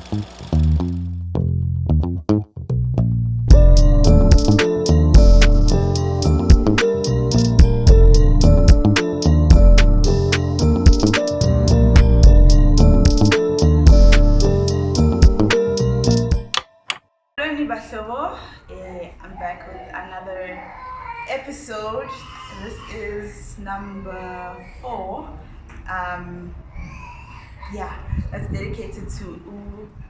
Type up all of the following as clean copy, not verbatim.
I'm back with another episode. This is number 4. That's dedicated to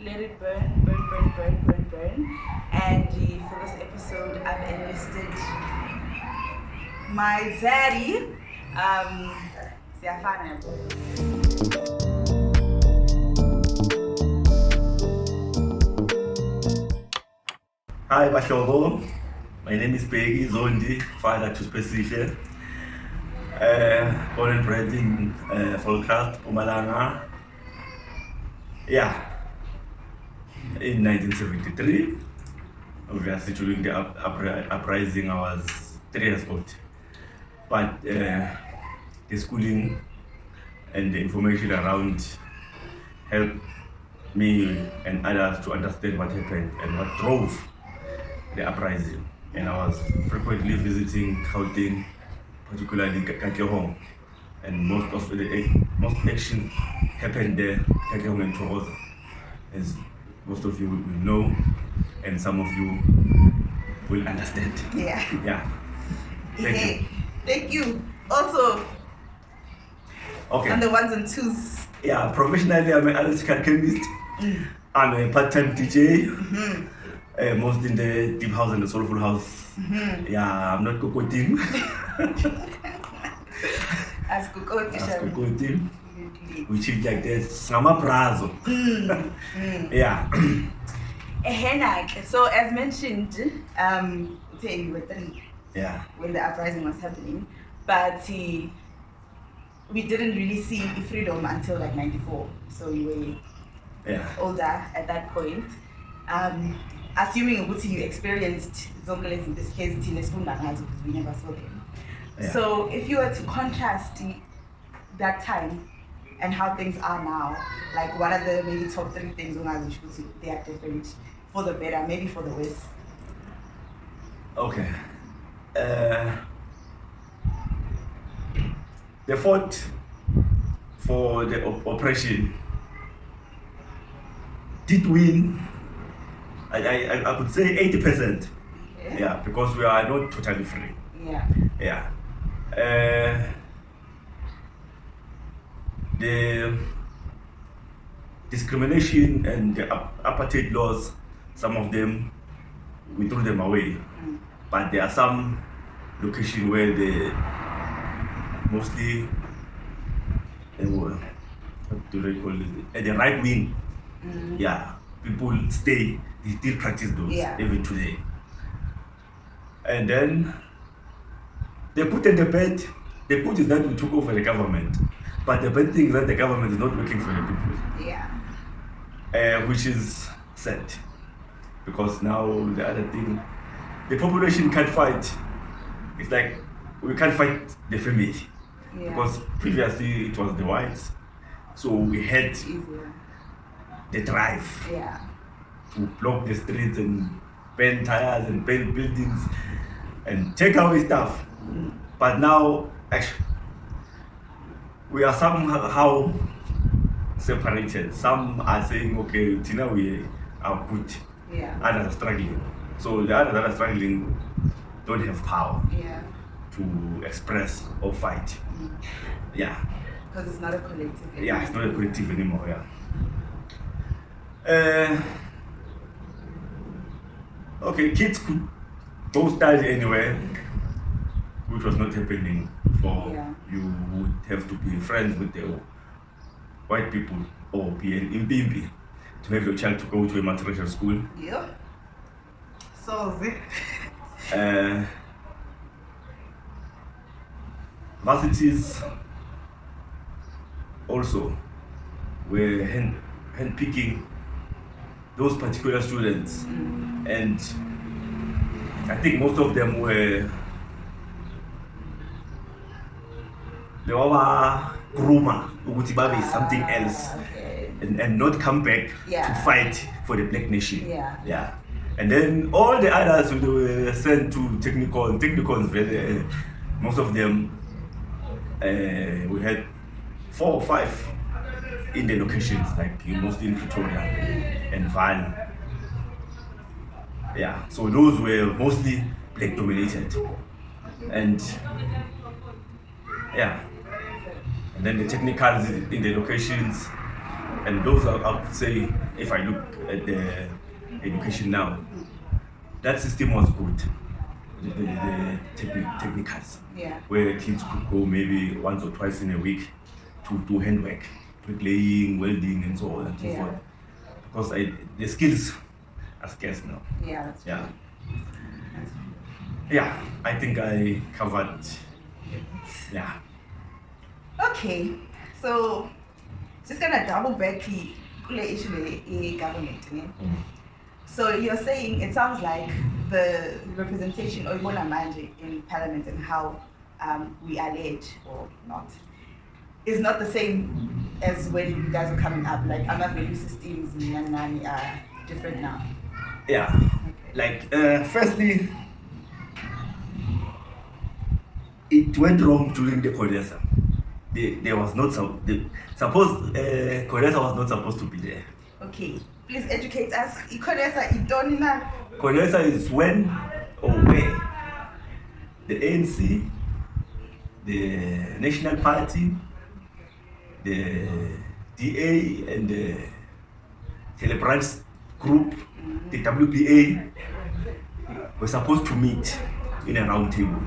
let it burn, burn, burn, burn, burn, burn. And for this episode, I've enlisted my daddy. Hi, Bashobo. My name is Bheki Zondi, father to Sihle. Born and bred in Volkast, Pumalanga. In 1973. Obviously, during the uprising, I was 3 years old. But the schooling and the information around helped me and others to understand what happened and what drove the uprising. And I was frequently visiting Gauteng, particularly Katlehong, and most action happened there, Katlehong and Thokoza, as most of you will know, and some of you will understand. Yeah. Thank you. Thank you. Also, okay. On the ones and twos. Yeah, professionally, I'm an analytical chemist. I'm a part-time DJ. Most in the deep house and the soulful house. I'm not cocoting. As cocoting. We treat like this. Sama prazo. Yeah. So as mentioned, you were 3. Yeah. When the uprising was happening, but we didn't really see freedom until like 94. So you were older at that point. Assuming what you experienced Zongoles in this case, because we never saw them. Yeah. So if you were to contrast that time and how things are now, like what are the maybe top 3 things they are different for the better, maybe for the worse? Okay. The fought for the oppression did win. I could say 80%. Okay. Yeah, because we are not totally free. Yeah. The discrimination and the apartheid laws, some of them, we threw them away. But there are some locations where they mostly, what do they call it? At the right wing. People stay, they still practice those even today. And then they put in the bed, the put is that we took over the government. But the bad thing is that the government is not working for the people. Which is sad. Because now the other thing, the population can't fight. It's like we can't fight the family. Because previously it was the whites. So we had the drive to block the streets and burn tires and burn buildings and take away stuff. But now, actually, we are somehow separated. Some are saying, okay, Tina, we are good. Others are struggling. So the others that are struggling don't have power to express or fight. Because it's not a collective anymore. It's not a collective anymore. Okay, kids could go study anywhere, which was not happening before. You would have to be friends with the white people or be an impimpi to have your child to go to a multiracial school. So is it. Varsities also were hand-picking those particular students, and I think most of them were groomer ukuthi babe something else. and not come back to fight for the black nation. Yeah. And then all the others were sent to technicals, most of them, we had 4 or 5 in the locations, like mostly in Pretoria and Vaal. Yeah, so those were mostly black dominated. And then the technicals in the locations, and those I would say, if I look at the education now, that system was good. The technicals, where kids could go maybe once or twice in a week to do handwork, bricklaying, welding, and so on and so forth. Because the skills are scarce now. Yeah, I think I covered. Yeah. Okay, so just gonna double back the issue government. So you're saying it sounds like the representation of Manje in Parliament and how we allege or not is not the same as when you guys were coming up. Like other value systems are different now. Yeah. Like firstly, it went wrong during the Codesa. There was not suppose Codesa was not supposed to be there. Okay, please educate us. Codesa is when or where the ANC, the National Party, the DA and the Celebrants Group, the WPA, were supposed to meet in a round table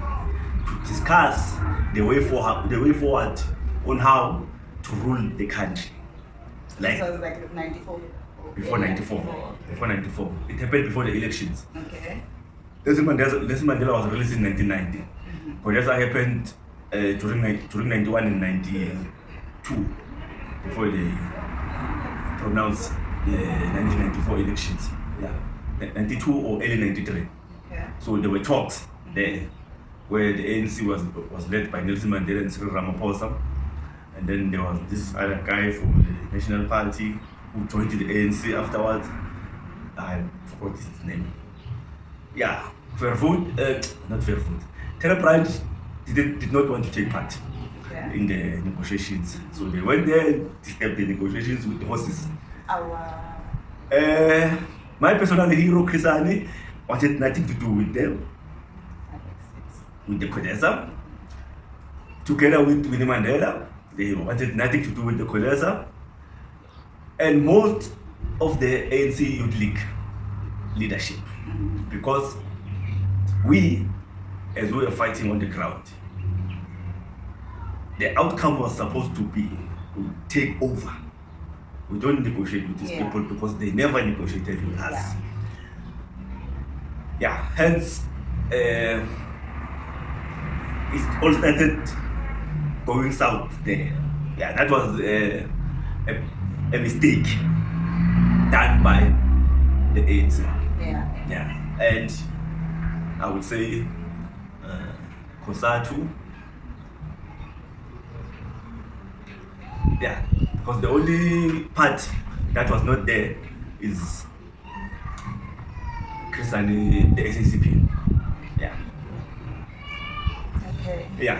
to discuss the way forward on how to rule the country. Like, so it was like 94? Before 94. Before 94. It happened before the elections. Okay. Nelson Mandela was released in 1990. Codesa happened during 91 and 92 before they pronounced the 1994 elections. 92 or early 93. So there were talks there where the ANC was led by Nelson Mandela and Cyril Ramaphosa, and then there was this other guy from the National Party who joined the ANC afterwards. I forgot his name. Yeah, not Fairfoot. Telebrand did not want to take part in the negotiations, so they went there and disturbed the negotiations with the horses. My personal hero, Chrisani, wanted nothing to do with them, with the Codesa. Together with Winnie Mandela, they wanted nothing to do with the Codesa. And most of the ANC Youth League leadership, because we, as we were fighting on the ground, the outcome was supposed to be we take over. We don't negotiate with these people because they never negotiated with us. Hence, it all started going south there. That was a mistake done by the ANC. And I would say COSATU. Because the only part that was not there is Christiani, the SACP. Okay.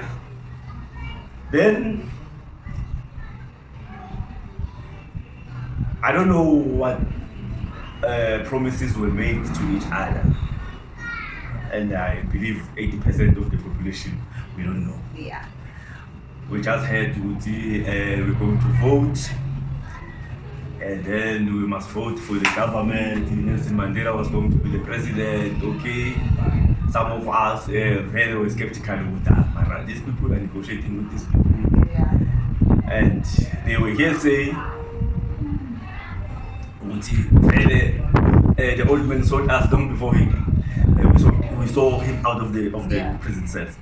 Then I don't know what promises were made to each other, and I believe 80% of the population we don't know. We just heard we're going to vote, and then we must vote for the government. Nelson Mandela was going to be the president. Okay, some of us very skeptical with that. These people are negotiating with these people, and they were here saying, the old man sold us long before him. We saw him out of the prison cells.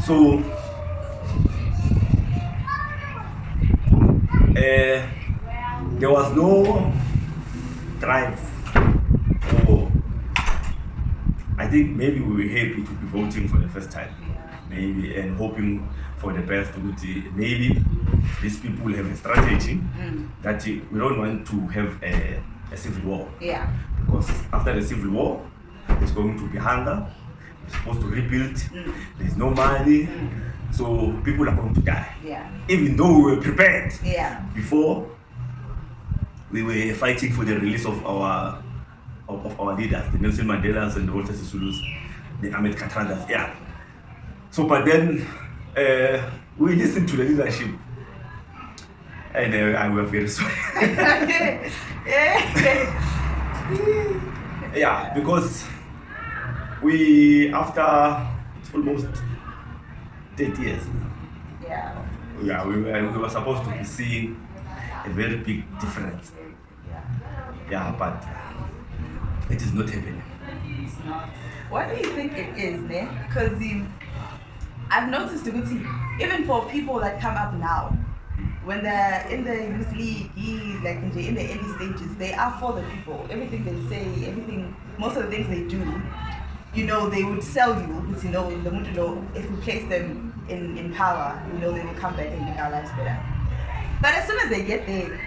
So there was no drive, or I think maybe we were happy to be voting for the first time, maybe, and hoping for the best. Maybe these people have a strategy that we don't want to have a civil war. Yeah. Because after the civil war, there's going to be hunger. We're supposed to rebuild. There's no money. So people are going to die. Yeah. Even though we were prepared. Yeah. Before we were fighting for the release of our leaders, the Nelson Mandelas and the Walter Sisulu's, the Ahmed Katrangas. Yeah. So but then we listened to the leadership. And I was very sorry. Yeah, because we, after it's almost 30 years now. Yeah, we were supposed to be seeing a very big difference. Yeah, but it is not happening. It's not. What do you think it is, ne? Because I've noticed, even for people that come up now, when they're in the youth league, like in the early stages, they are for the people. Everything they say, most of the things they do, they would sell you, but if we place them in power, they will come back and make our lives better. But as soon as they get there,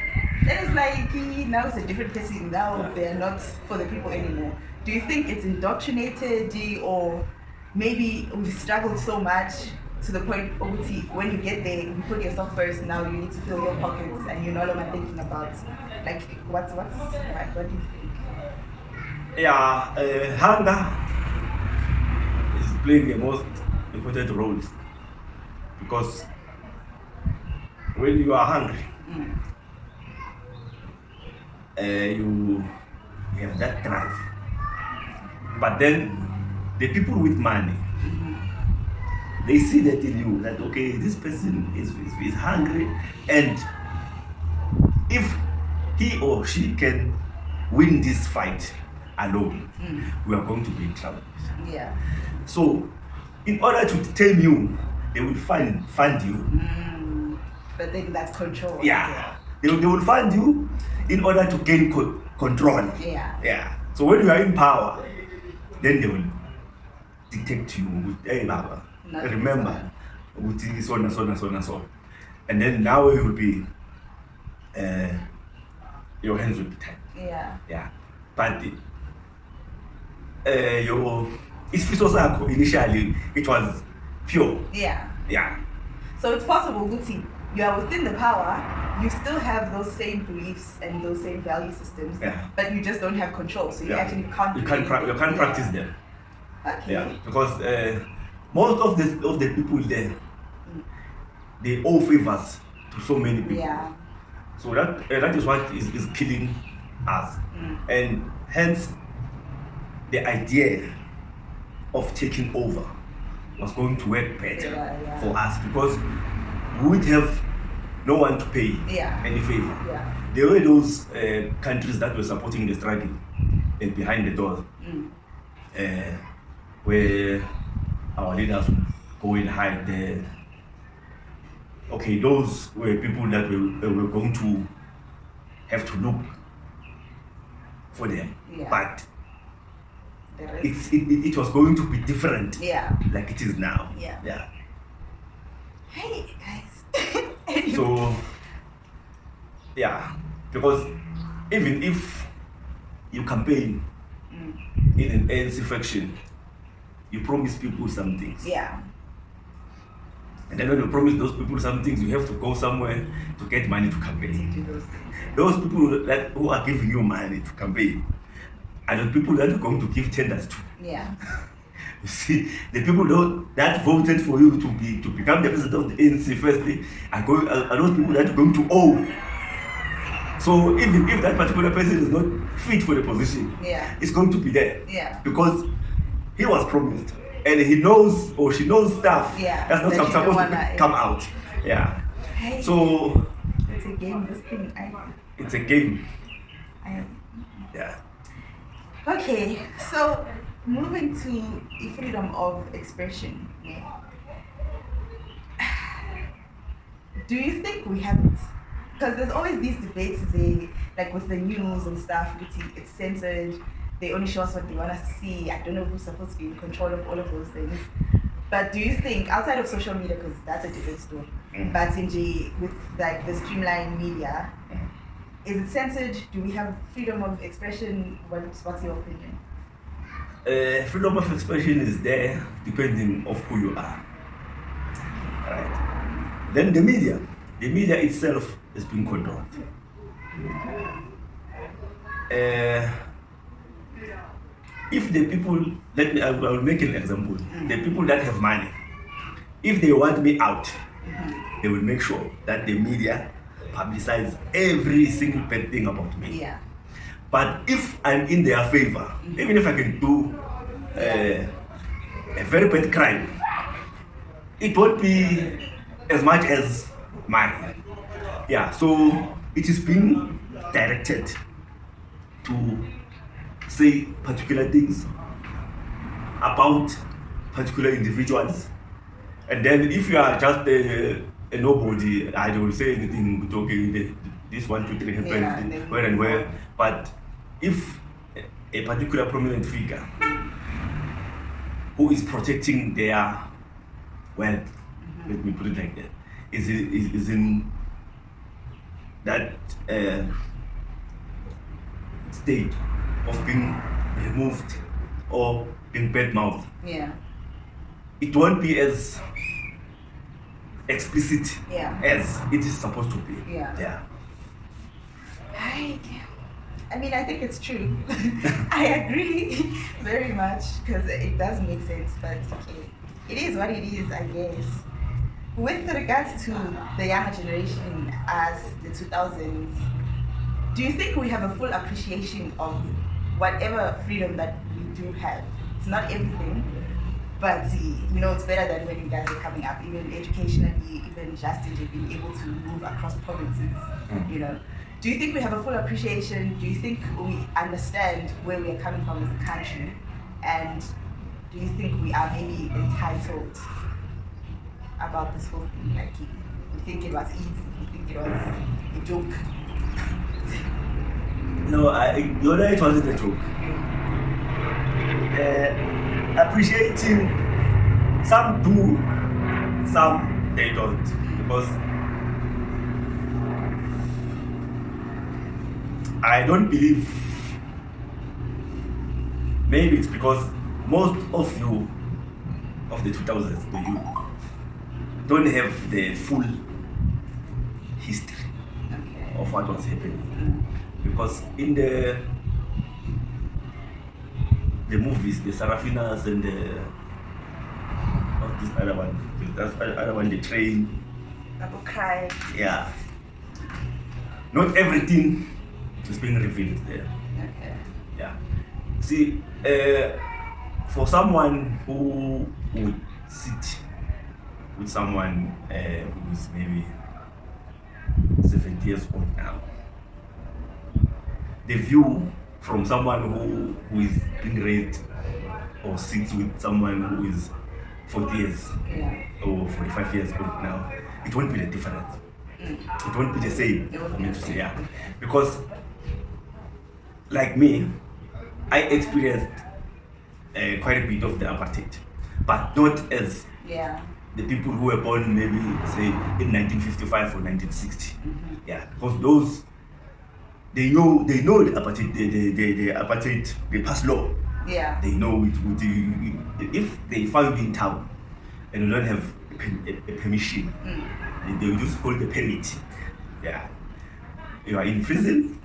then it's like, now it's a different person. Now they're not for the people anymore. Do you think it's indoctrinated, or maybe we've struggled so much to the point when you get there, you put yourself first, now you need to fill your pockets and you're no longer thinking about, like, what do you think? Yeah, hunger is playing the most important role, because when you are hungry, you have that drive. But then the people with money, they see that in you, that okay, this person is hungry, and if he or she can win this fight alone, we are going to be in trouble. Yeah. So, in order to tame you, they will fund you. But then that's control. Yeah. They will fund you in order to gain control. Yeah. So when you are in power, then they will dictate to you with, hey, Baba, remember, with so and so and so and so. And then now you will be, your hands will be tied. Yeah. But initially, it was pure. Yeah. So it's possible, Guti, you are within the power, you still have those same beliefs and those same value systems, but you just don't have control. So you actually can't. You can't practice them. Okay. Yeah, because most of the people there, they owe favors to so many people. Yeah. So that is what is killing us, and hence the idea of taking over was going to work better for us, because we would have no one to pay any favor. Yeah. There were those countries that were supporting the struggle behind the door, where our leaders would go and hide there. Okay, those were people that were going to have to look for them. But it was going to be different, like it is now. Yeah. Hey guys. So because even if you campaign in an ANC faction, you promise people some things. And then when you promise those people some things, you have to go somewhere to get money to campaign. Those people who are giving you money to campaign are the people that you're going to give tenders to. You see, the people that voted for you to become the president of the ANC firstly are those people that you're going to owe. So even if that particular person is not fit for the position, it's going to be there. Because he was promised, and he knows or she knows stuff that's not supposed to come out. Hey. So it's a game. This thing. It's a game. Okay, so moving to freedom of expression. Do you think we have it? Because there's always these debates, like with the news and stuff, it's censored. They only show us what they want us to see. I don't know who's supposed to be in control of all of those things. But do you think, outside of social media, because that's a different story, but in with like the streamlined media, is it censored? Do we have freedom of expression? What's your opinion? Freedom of expression is there depending of who you are. Right. Then the media itself is being controlled. If the people, I will make an example. The people that have money, if they want me out, they will make sure that the media publicize every single bad thing about me. Yeah. But if I'm in their favor, even if I can do a very bad crime, it won't be as much as mine. Yeah, so it is being directed to say particular things about particular individuals. And then if you are just a nobody, I don't say anything, okay, this 1, 2, 3 happened, where and where. But if a particular prominent figure who is protecting their wealth, let me put it like that, is in that state of being removed or being bad-mouthed, it won't be as explicit as it is supposed to be. I mean, I think it's true. I agree very much because it does make sense, but okay, it is what it is, I guess. With regards to the younger generation as the 2000s, do you think we have a full appreciation of whatever freedom that we do have? It's not everything, but it's better than when you guys were coming up, even educationally, even just in being able to move across provinces, Do you think we have a full appreciation? Do you think we understand where we are coming from as a country? And do you think we are maybe entitled about this whole thing? Like, you think it was easy? You think it was a joke? No, it wasn't a joke. Appreciating, some do, some they don't. Because I don't believe, maybe it's because most of you of the 2000s, the youth, don't have the full history of what was happening. Because in the movies, the Sarafinas and this other one, the train. Double cry. Yeah. Not everything is being revealed there. Okay. Yeah. See, for someone who would sit with someone who is maybe 70 years old now, the view from someone who is being raised or sits with someone who is 40 years or 45 years old now, it won't be the difference. It won't be the same for me to say, yeah. Because, like me, I experienced quite a bit of the apartheid, but not as the people who were born maybe, say, in 1955 or 1960. Yeah, because those, they know the apartheid, the apartheid, they pass law. Yeah. They know it, if they find you in town and you don't have a permission, they will just hold the permit. Yeah. You are in prison,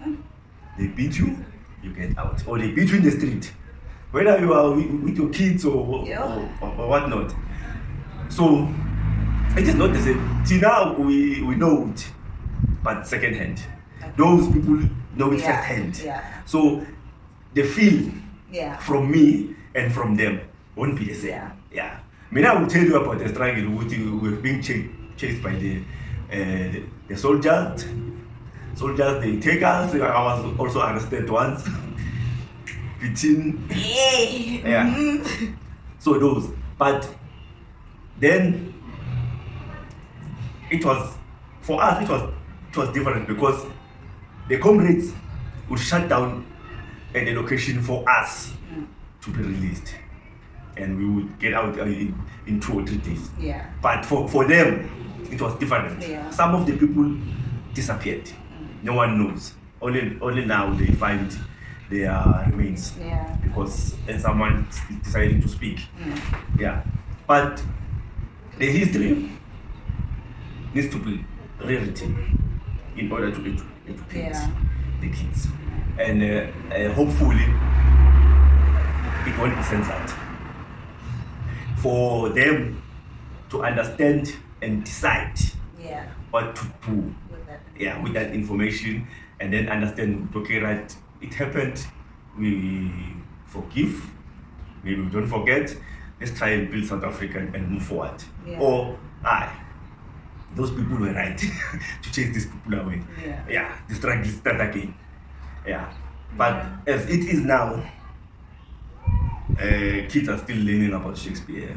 they beat you, you get out. Or they beat you in the street. Whether you are with your kids or whatnot. So it is not the same. See, now we know it, but second hand. Those people know it first hand. Yeah. So the feel from me and from them won't be the same. Yeah. I mean, I will tell you about the struggle with being chased by the soldiers. Soldiers, they take us. I was also arrested once. So those. But then it was, for us, it was different because the comrades would shut down a location for us to be released. and we would get out in 2 or 3 days. Yeah. But for them, it was different. Yeah. Some of the people disappeared. No one knows. Only now they find their remains. Yeah. Because someone decided to speak. Yeah. But the history needs to be rewritten in order to educate the kids. And hopefully it won't be censored. For them to understand and decide what to do with that information, and then understand, okay, right, it happened, we forgive, maybe we don't forget, let's try and build South Africa and move forward. Or, those people were right to chase these people away. The struggle start again. But as it is now, kids are still learning about Shakespeare,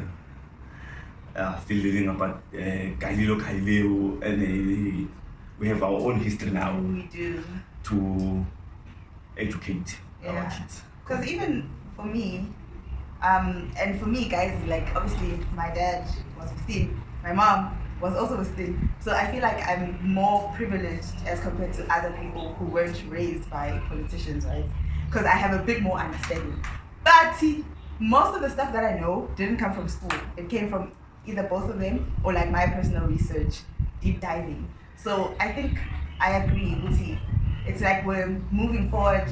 still learning about Galileo, and we have our own history now. We do. To educate our kids. Because even for me, and for me, guys, like obviously my dad was 15, my mom was also 15, so I feel like I'm more privileged as compared to other people who weren't raised by politicians, right? Because I have a bit more understanding. But see, most of the stuff that I know didn't come from school. It came from either both of them or like my personal research, deep diving. So I think I agree with you. It's like we're moving forward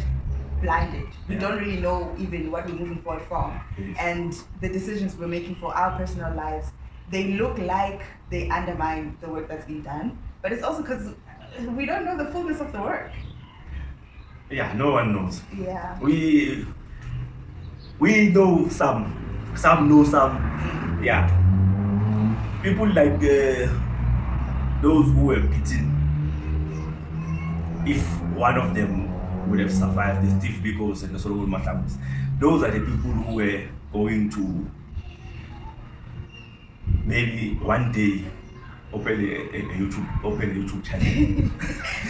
blinded. We don't really know even what we're moving forward from. And the decisions we're making for our personal lives, they look like they undermine the work that's been done. But it's also because we don't know the fullness of the work. Yeah, no one knows. Yeah. We know some know some. Yeah. People like those who were beaten, if one of them would have survived, the Steve Bikos and the Solomon Matams, those are the people who were going to maybe one day open a YouTube channel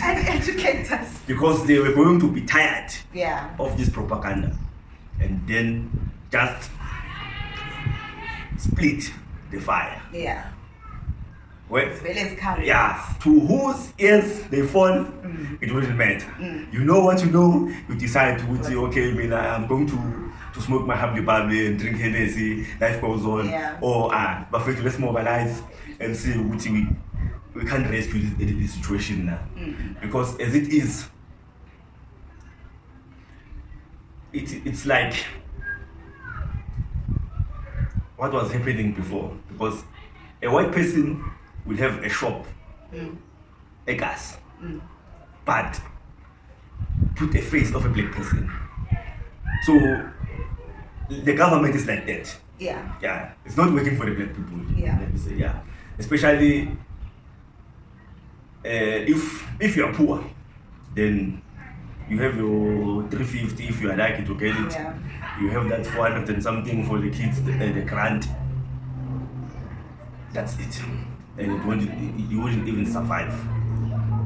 and educate us, because they were going to be tired of this propaganda, and then just split the fire. Well, to whose ears they fall, it wouldn't matter. You know what you know, you decide to say, okay, I'm going to smoke my happy bubbly and drink Hennessy, life goes on. Or, but first let's mobilize and see what we can't rescue this situation now. Because as it is, it's like what was happening before. Because a white person will have a shop, a gas, but put a face of a black person. So the government is like that. Yeah. It's not working for the black people. Let me say, especially if you are poor, then you have your 350 if you are lucky to get it. You have that 400 and something for the kids, the grant. That's it. And you wouldn't even survive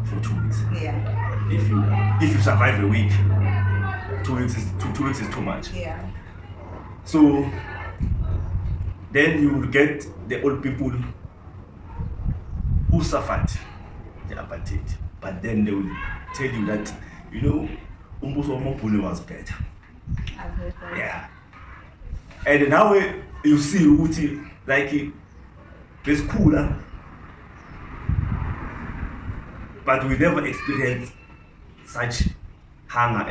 for 2 weeks. If you survive a week, 2 weeks is too much. So then you will get the old people who suffered the apartheid, but then they will tell you that, Umbuso Mopule was better. I've heard that. And now you see Uti like it's cooler, but we never experienced such hunger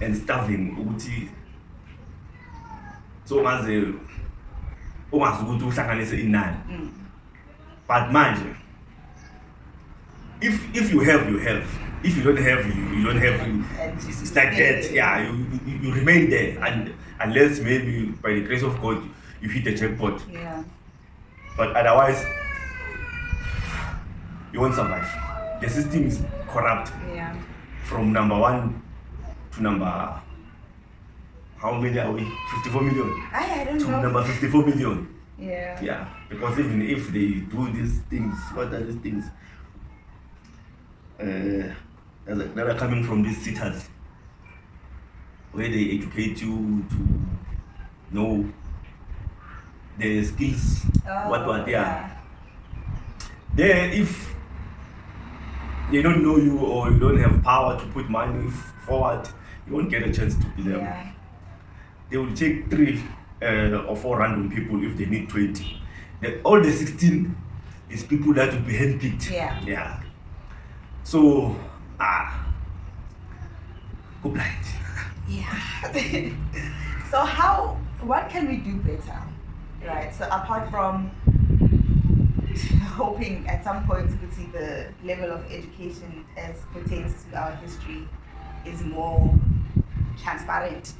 and starving. Uti so as inani. But manje, if you have, you have. If you don't have, you don't have. It's like that. You remain there, and unless maybe by the grace of God you hit the jackpot. But otherwise, you won't survive. The system is corrupt. From number 1 to number, how many are we? 54 million. I don't to know. Number 54 million. Yeah. Because even if they do these things, what are these things? That are coming from these cities, where they educate you to know the skills, what they are. There, if they don't know you or you don't have power to put money forward, you won't get a chance to be them. Yeah. They will take 3 or 4 random people if they need 20. All the 16 is people that will be handpicked. Yeah. So, go blind. Yeah. So what can we do better? Right. So apart from hoping at some point to see the level of education as pertains to our history is more transparent,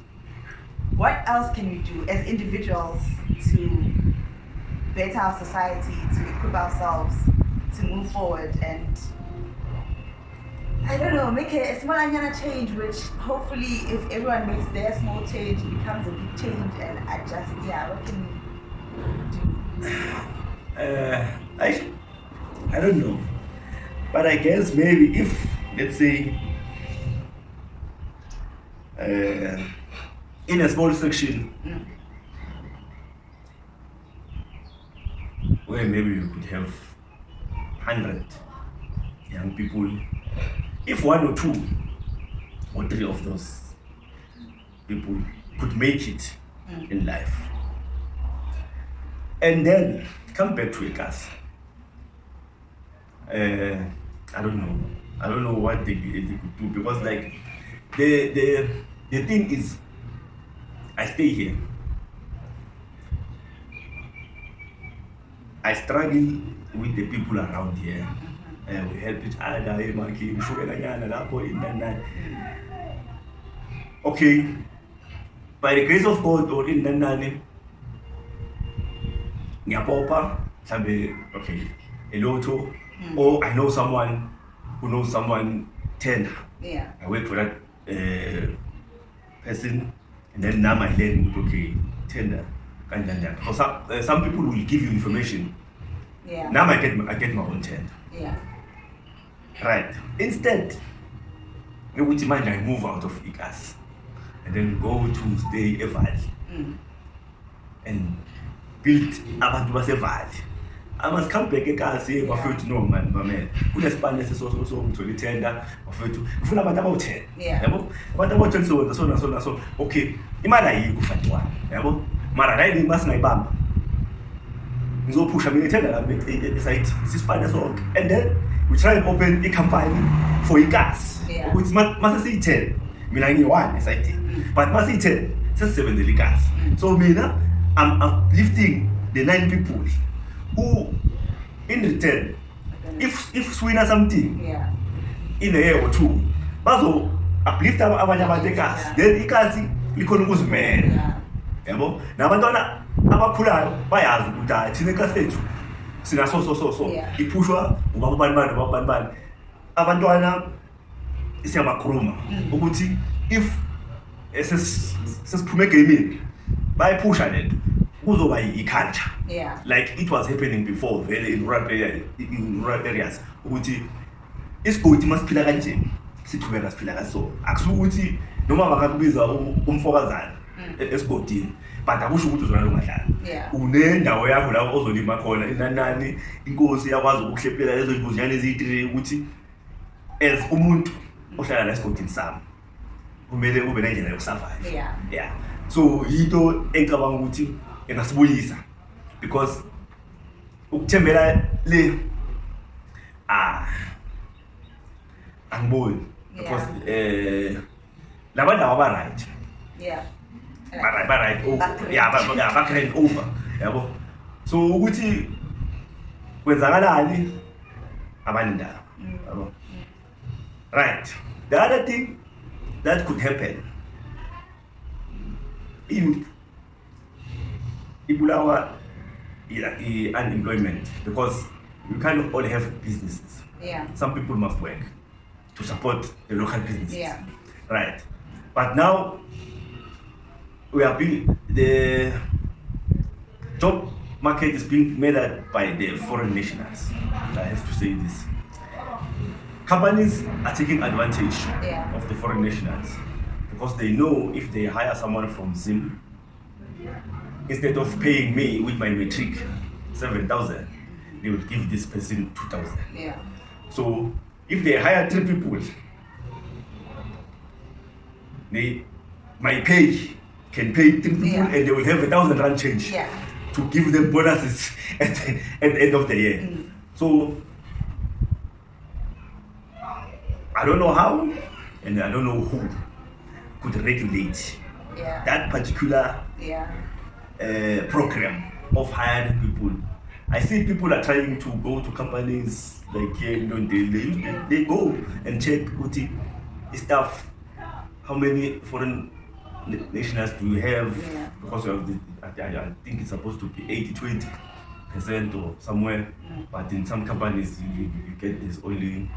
what else can we do as individuals to better our society, to equip ourselves to move forward and, I don't know, make a small change, which hopefully if everyone makes their small change, it becomes a big change and adjust. Yeah, what can we do? I don't know, but I guess maybe if, let's say, in a small section where maybe you could have 100 young people, if 1 or 2 or 3 of those people could make it in life, and then come back to a class, I don't know what they could do, because like the thing is, I stay here, I struggle with the people around here. We help each other. Okay, by the grace of God, or in Nanani, Nyapopa, okay, a lotto, or I know someone who knows someone 10. Yeah. I wait for that person, and then now I learn, okay, 10. Because some people will give you information. Yeah. Now I get my own 10. Yeah. Right. Instead, I move out of ICAS and then go to stay Evali and build abantu basevali. I must come back ekhaya bafethu no man mamela. Kunesipanye sesoso ngithola itenda bafethu. Ufuna abantu abawu10. Yabo? Abantu abawu10 so. Okay. Imali ayikho mfana wami. Yabo? Mara la into masingayibamba. Ngizophusha mina itenda la site sisipanye sonke. And then we try and open a company for igas. Which must say 10. Mina ngiyi1 site. But must say 10. Sesisebenzela igas. So mina I'm uplifting the 9 people who, in return, if we win something in a year or 2, bazo uplift abanye abantu ekhasi, then ikhasi likhona ukuzimela. Yabo? Nabantwana abakhulayo bayazi ukuthi thina ekhasi lethu sina so iphushwa ubabani abantwana siyabakhuluma ukuthi if sesiphume gaming bayiphusha lento kuzoba i-culture. Like it was happening before vele in rural areas ukuthi isigodi masiphila kanjeni sithubeka siphila kaso akusukuthi noma bakakubiza umfokazana esigodini but akusho ukuthi uzona longadlala unendawo yakho la ozolima khona inanani inkosi yakwazi ukuhleplela lezo imbuzanyana eziyi3 ukuthi as umuntu ohlala la esigodini sami kumele ube nendlela yokusurvive. So yito engicabanga ukuthi engasibuyisa because ukuthembela le angiboni because labantu aba right ba right ba grand over yabo. So ukuthi kwenzakalani abanindawo yabo. Right. The other thing that could happen, youth ibulawa unemployment because you can't all have businesses. Some people must work to support the local businesses. Right. But now we are the job market is being made up by the foreign nationals. I have to say this. Companies are taking advantage of the foreign nationals because they know if they hire someone from Zim, instead of paying me with my matric 7,000, they will give this person 2,000. Yeah. So if they hire 3 people, my pay can pay 3 people, and they will have 1,000 rand change to give them bonuses at the end of the year. So I don't know how, and I don't know who could regulate that particular program of hiring people. I see people are trying to go to companies like they go and check staff, how many foreign nationals do you have, because of I think it's supposed to be 80-20% or somewhere, but in some companies you get there's only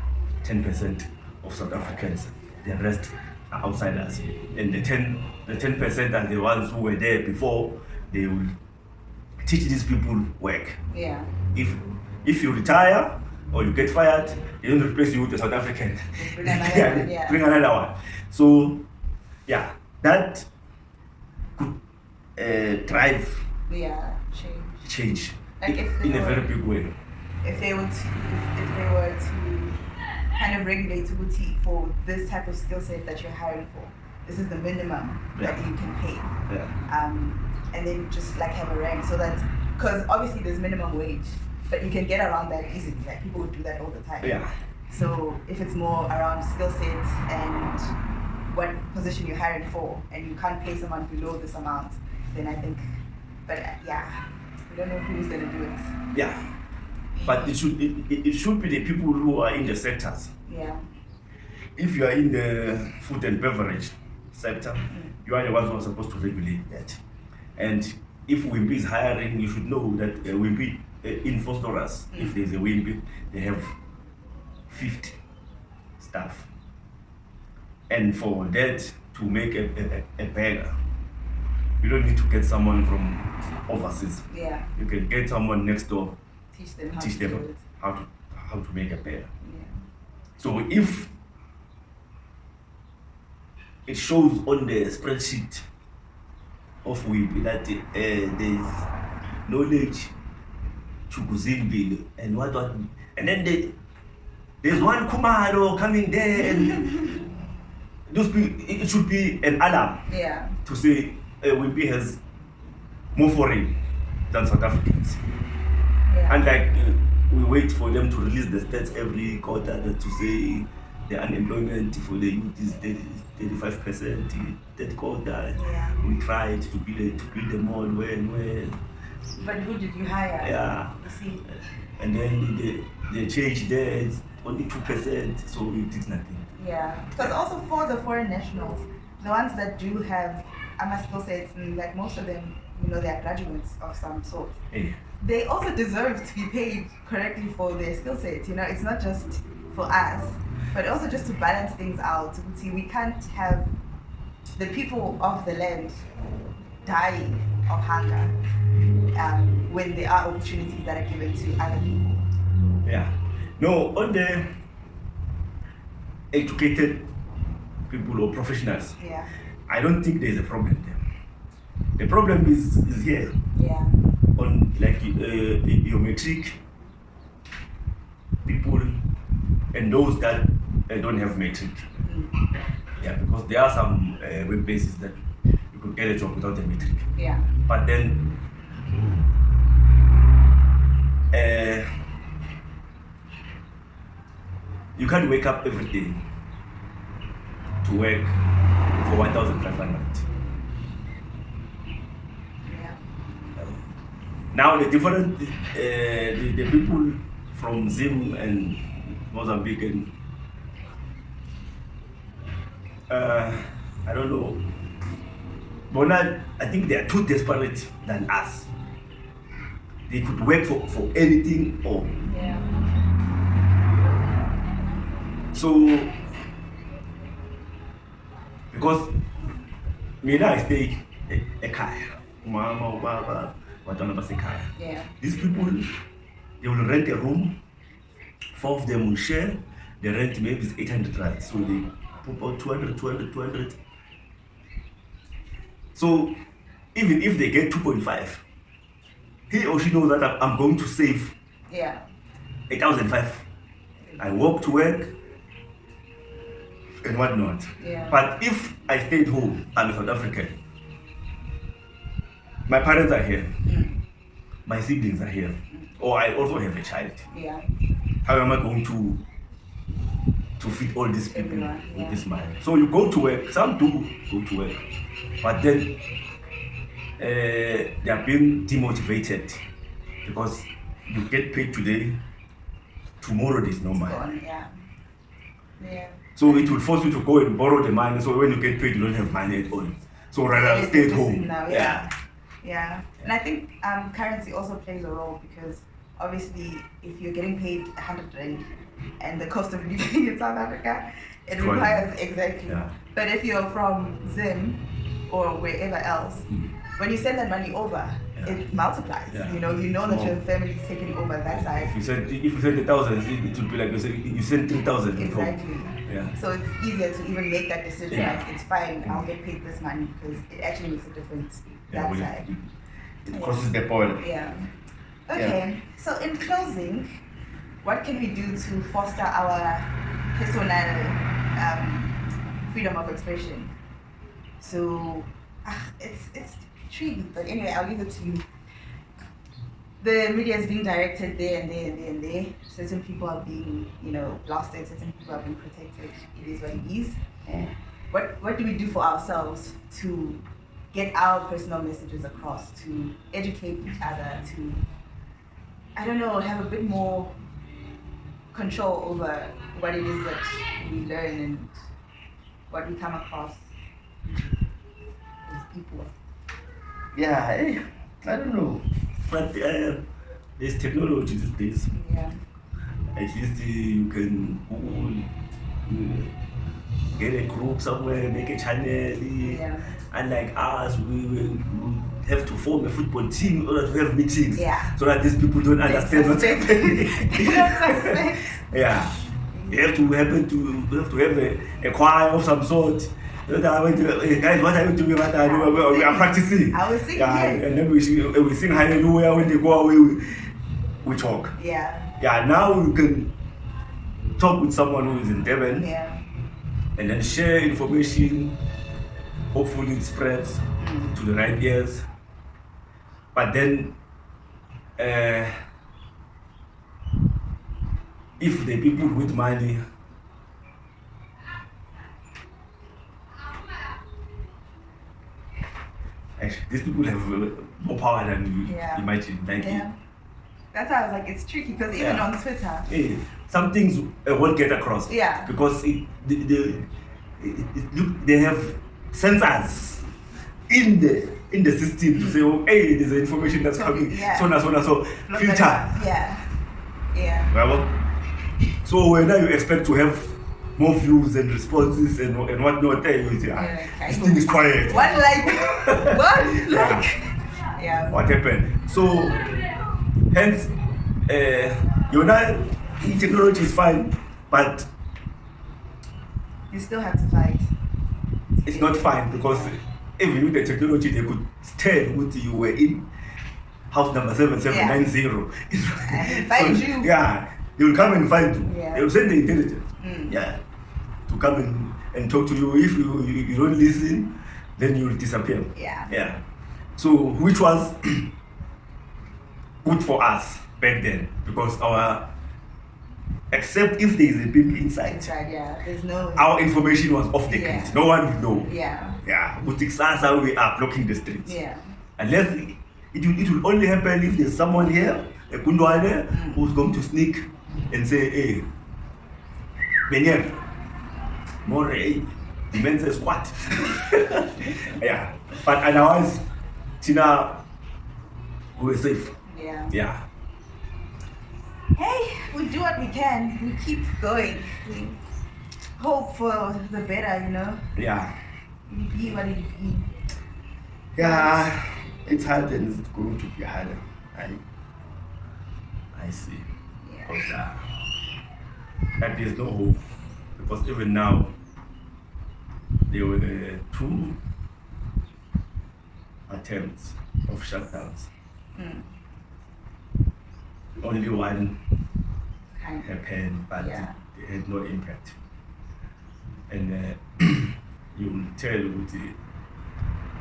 10% of South Africans, the rest are outsiders, and the 10% are the ones who were there before. They will teach these people work. If you retire or you get fired, they don't replace you with a South African. Bring another one. So that could drive change like in a very big way. If they were to kind of regulate for this type of skill set that you're hiring for, this is the minimum that you can pay. And then just like have a rank, so that, because obviously there's minimum wage, but you can get around that easily. Like people would do that all the time. So if it's more around skill set and what position you're hiring for, and you can't pay someone below this amount, then I think, but we don't know who's gonna do it. But it should be the people who are in the sectors. If you are in the food and beverage sector, you are the ones who are supposed to regulate that. And if Wimpy is hiring, you should know that Wimpy in Phosphorus, if there's a Wimpy, they have 50 staff. And for that to make a burger, you don't need to get someone from overseas. You can get someone next door, teach them how to make a burger. So if it shows on the spreadsheet of Wimpy that there's knowledge, Chukuzimbi, and what, and then there's one Kumaro coming there, and those people, it should be an alarm to say Wimpy has more foreign than South Africans. And like we wait for them to release the stats every quarter to say the unemployment for the youth is 35%. That quarter, we tried to build a mall where. But who did you hire? You see. And then they changed there, it's only 2%, so we did nothing. Because also for the foreign nationals, the ones that do have skill sets, like most of them, they are graduates of some sort. They also deserve to be paid correctly for their skill sets. It's not just for us, but also just to balance things out. See, we can't have the people of the land dying of hunger when there are opportunities that are given to other people. No, all the educated people or professionals, I don't think there's a problem there. The problem is here. On like your matric people and those that don't have matric. Because there are some workplaces that you could get a job without a matric. But then you can't wake up every day to work for 1,500. Now the different the people from Zim and Mozambique and I don't know, but I think they are too desperate than us. They could work for anything or so, because me now I stay a kaya, mama, baba. These people, they will rent a room, 4 of them will share, the rent maybe is 800 rand, so they put out 200. So even if they get 2.5, he or she knows that I'm going to save 8,500. I walk to work and whatnot. But if I stayed home, I'm a South African. My parents are here. My siblings are here. Or I also have a child. How am I going to feed all these people with this money? So you go to work. Some do go to work, but then they are being demotivated because you get paid today, tomorrow there's no money. So it will force you to go and borrow the money. So when you get paid, you don't have money at all. So rather stay at home. And I think currency also plays a role, because obviously if you're getting paid 100 rand and the cost of living in South Africa, it requires But if you're from Zim or wherever else, when you send that money over, it multiplies. You know that your family is taking over that side. If you send 1,000, it would be like you send 3,000. Exactly. So it's easier to even make that decision. Like, it's fine, I'll get paid this money, because it actually makes a difference that side. It crosses the point. Okay. So in closing, what can we do to foster our personal freedom of expression? So it's tricky, but anyway, I'll leave it to you. The media is being directed there and there and there and there. Certain people are being, blasted. Certain people are being protected. It is what it is. What do we do for ourselves to get our personal messages across, to educate each other, to, I don't know, have a bit more control over what it is that we learn and what we come across as people? I don't know. But there's technology these days. At least you can get a group somewhere, make a channel. Unlike us, we have to form a football team in order to have meetings. So that these people don't understand what's happening. You have to have a choir of some sort. Guys, what are you doing? We are practicing. I was singing. And then we sing hallelujah. When they go away, we talk. Now you can talk with someone who is in Devon. And then share information. Hopefully it spreads to the right ears. But then, if the people with money these people have more power than you imagine. That's why I was like, it's tricky, because even on Twitter, some things won't get across. Because they have sensors in the system to say, oh, hey, there's information that's coming. So filter. So when you expect to have more views and responses and whatnot, you say, this thing is quiet. What happened? So hence, technology is fine, but you still have to fight. It's not fine, because even with the technology, they could tell what you were in house number 7790. And find you. They will come and find you. They will send the intelligence. To come and talk to you. If you don't listen, then you will disappear. So which was good for us back then, because except if there is a people inside. There's no. Our information was off the grid. No one will know. But it's us how we are blocking the streets. Unless it will only happen if there's someone here, a Kundwane, who's going to sneak and say, hey, Benyer, more immense squat. But otherwise, Tina, we were safe. Hey, we do what we can. We keep going. We hope for the better, We be what it be. It's hard and it's going to be harder. I see. Because there's no hope. Because even now, there were two attempts of shutdowns. Only one happened, but it had no impact. And you will tell with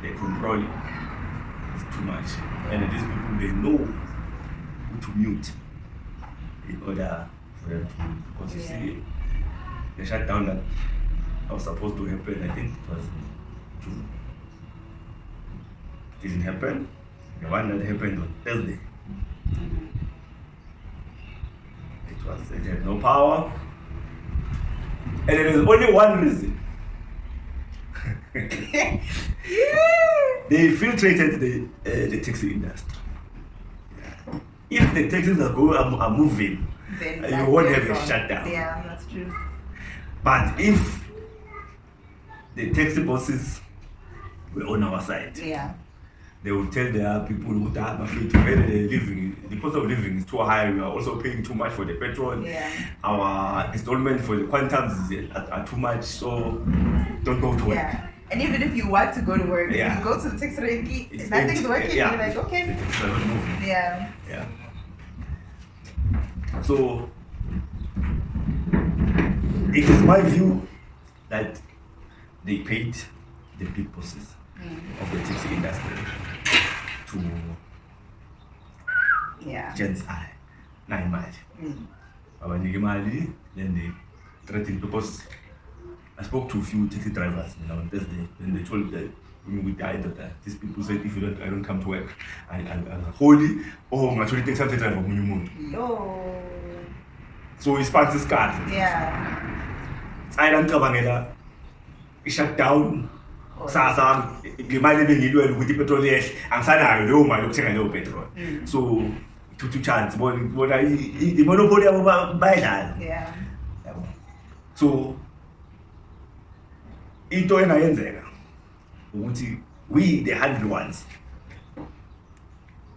the control is too much. And these people, they know who to mute in order for them to, because you see, the shutdown that was supposed to happen, I think it was June. It didn't happen. The one that happened on Thursday. It had no power. And there is only one reason. They infiltrated the taxi industry. If the taxis are moving, then you won't have a shutdown. Yeah, that's true. But if the taxi bosses were on our side, they will tell their people who are afraid to living. The cost of living is too high. We are also paying too much for the petrol. Our installment for the quantums are too much. So don't go to work. And even if you want to go to work, you go to the taxi rank, nothing's working. You're like, okay. It's not moving. Yeah. So it is my view that they paid the big bosses of the taxi industry to gents 9 miles. Then they threatened, because I spoke to a few taxi drivers on Thursday, and they told that when we died that these people said, if I don't come to work, I'm holy, I'm actually taxi driver. So he sparks his card. I don't come shut down. Sasa, imali bengilwe ukuthi petrol yehle angisanayo leyo mali yokuthenga leyo petrol. So to chance bona I monopoly yabo bayidlala. So into engayenzeka ukuthi we the hungry ones,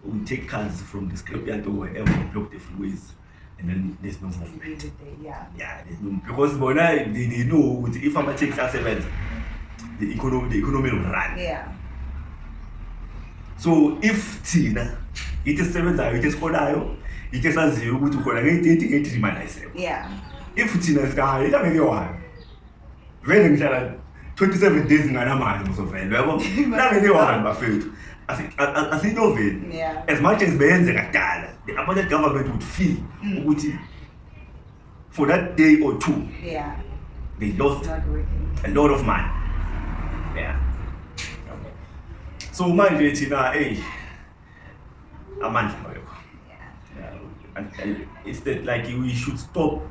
we take cars from the scrapyard or wherever, block the freeways, and then there's no movement. There's no, because they know if I'm taking seven, the economy will run. So if Tina, it is 7 it is Kodayo, it is as you to call 88 myself. If Tina is high, it may be one. When 27 days in Anama was available, that may be one, but failed. I think of it. As much as the Apartheid government would feel for that day or two, they lost a lot of money. So my Tina, a man. And it's that like we should stop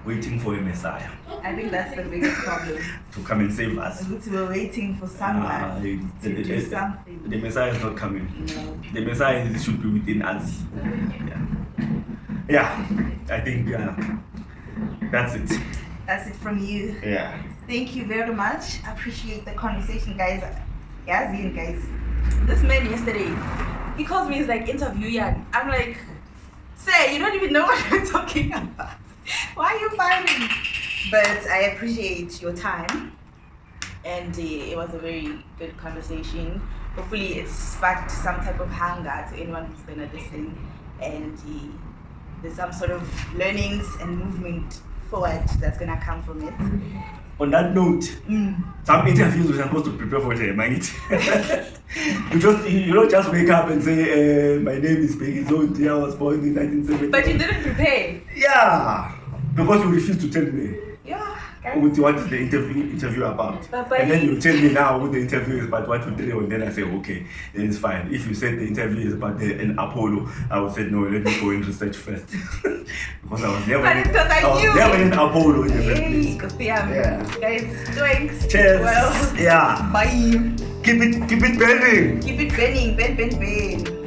waiting for a Messiah. I think that's the biggest problem. To come and save us. We're waiting for someone to do something. The Messiah is not coming. No. The Messiah should be within us. I think that's it. That's it from you. Thank you very much. I appreciate the conversation, guys. Guys. This man yesterday, he calls me, he's like, interview Yan. I'm like, say, you don't even know what we're talking about. Why are you fighting? But I appreciate your time. And it was a very good conversation. Hopefully it sparked some type of hunger to anyone who's going to listen. And there's some sort of learnings and movement forward that's going to come from it. On that note, some interviews we're supposed to prepare for the mind. You don't just wake up and say, my name is Bheki Zondi, I was born in 1970. But you didn't prepare. Because you refused to tell me. What is the interview about? And then you tell me now what the interview is about, what to do, and then I say, okay, then it's fine. If you said the interview is about an Apollo, I would say, no, let me go and research first. Because I was never in Apollo in the first place. Guys, thanks. Cheers. Well, bye. Keep it burning. Keep it burning. Ben.